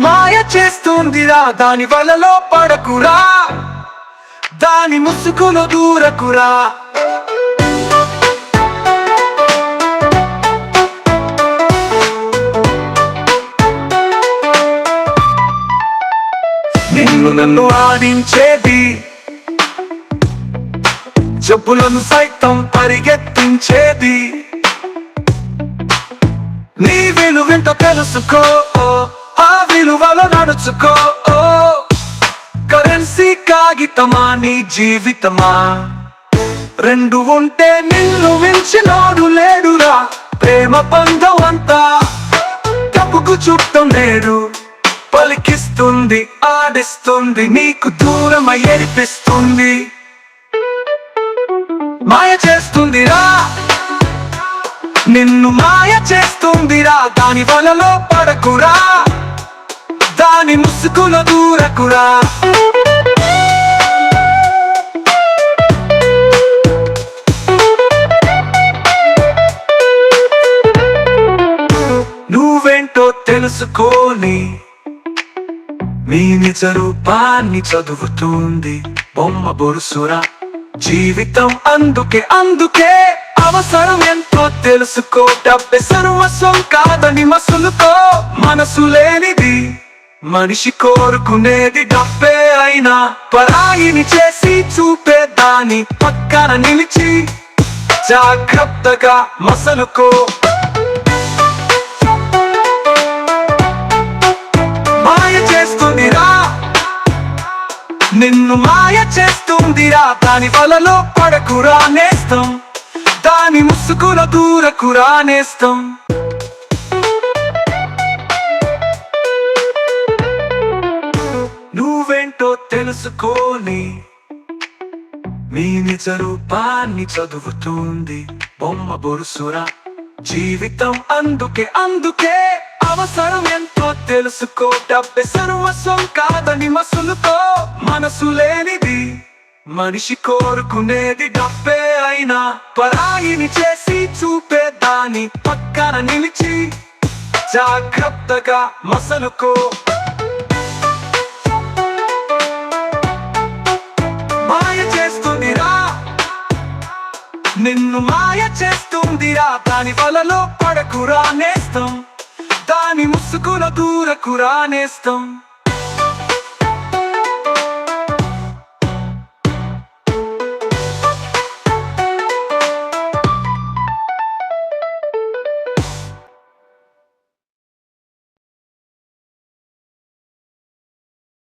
మాయ చేస్తుందిరా, దాని వలలో పడకురా, దాని ముసుగులో దూరకురా. నిన్ను నన్ను ఆడించేది, జబ్బులను సైతం పరిగెత్తించేది, నీ విలువేంటో తెలుసుకో, ఆ విలువలో నడుచుకో. కరెన్సీ కాగితమా నీ జీవితమా, రెండు ఉంటే నిన్ను మించినోడు లేడురా. ప్రేమ బంధం అంతా డబ్బుకు చుట్టం లేడు, పలికిస్తుంది, ఆడిస్తుంది, నీకు దూరమై ఏడిపిస్తుంది. మాయ చేస్తుందిరా, నిన్ను మాయ చేస్తుందిరా, దాని వలలో పడకురా, దాని ముసుగులో దూరకురా. నువ్వేంటో తెలుసుకోని నీ నిజ రూపాన్ని చదువుతుంది బొమ్మ బొరుసురా జీవితం. అందుకే అవసరం ఎంతో తెలుసుకో, డబ్బే సర్వస్వం కాదని మసులుకో. మనసు లేనిది మనిషి కోరుకునేది డబ్బే అయినా, పరాయిని చేసి చూపేదాన్ని పక్కన నిలిచి జాగ్రత్తగా మసలుకో. మాయ చేస్తుందిరా, నిన్ను మాయ చేస్తుందిరా, దాని వలలో పడకురా నేస్తం, దాని ముసుగులో దూరకురా నేస్తం. నువ్వేంటో తెలుసుకోని మీ నిజ రూపాన్ని చదువుతుంది బొమ్మ బొరుసురా జీవితం. అందుకే అవసరం ఎంతో తెలుసుకో, డబ్బే సర్వస్వం కాదని మసులుకో. మనసు లేనిది మనిషి కోరుకునేది డబ్బే అయినా, పరాయిని చేసి చూపేదాన్ని పక్కన నిలిచి జాగ్రత్తగా మసలుకో. మాయ చేస్తుందిరా, నిన్ను మాయ చేస్తుందిరా, దాని వలలో పడకురా నేస్తం, దాని ముసుగులో దూరకురా నేస్తం.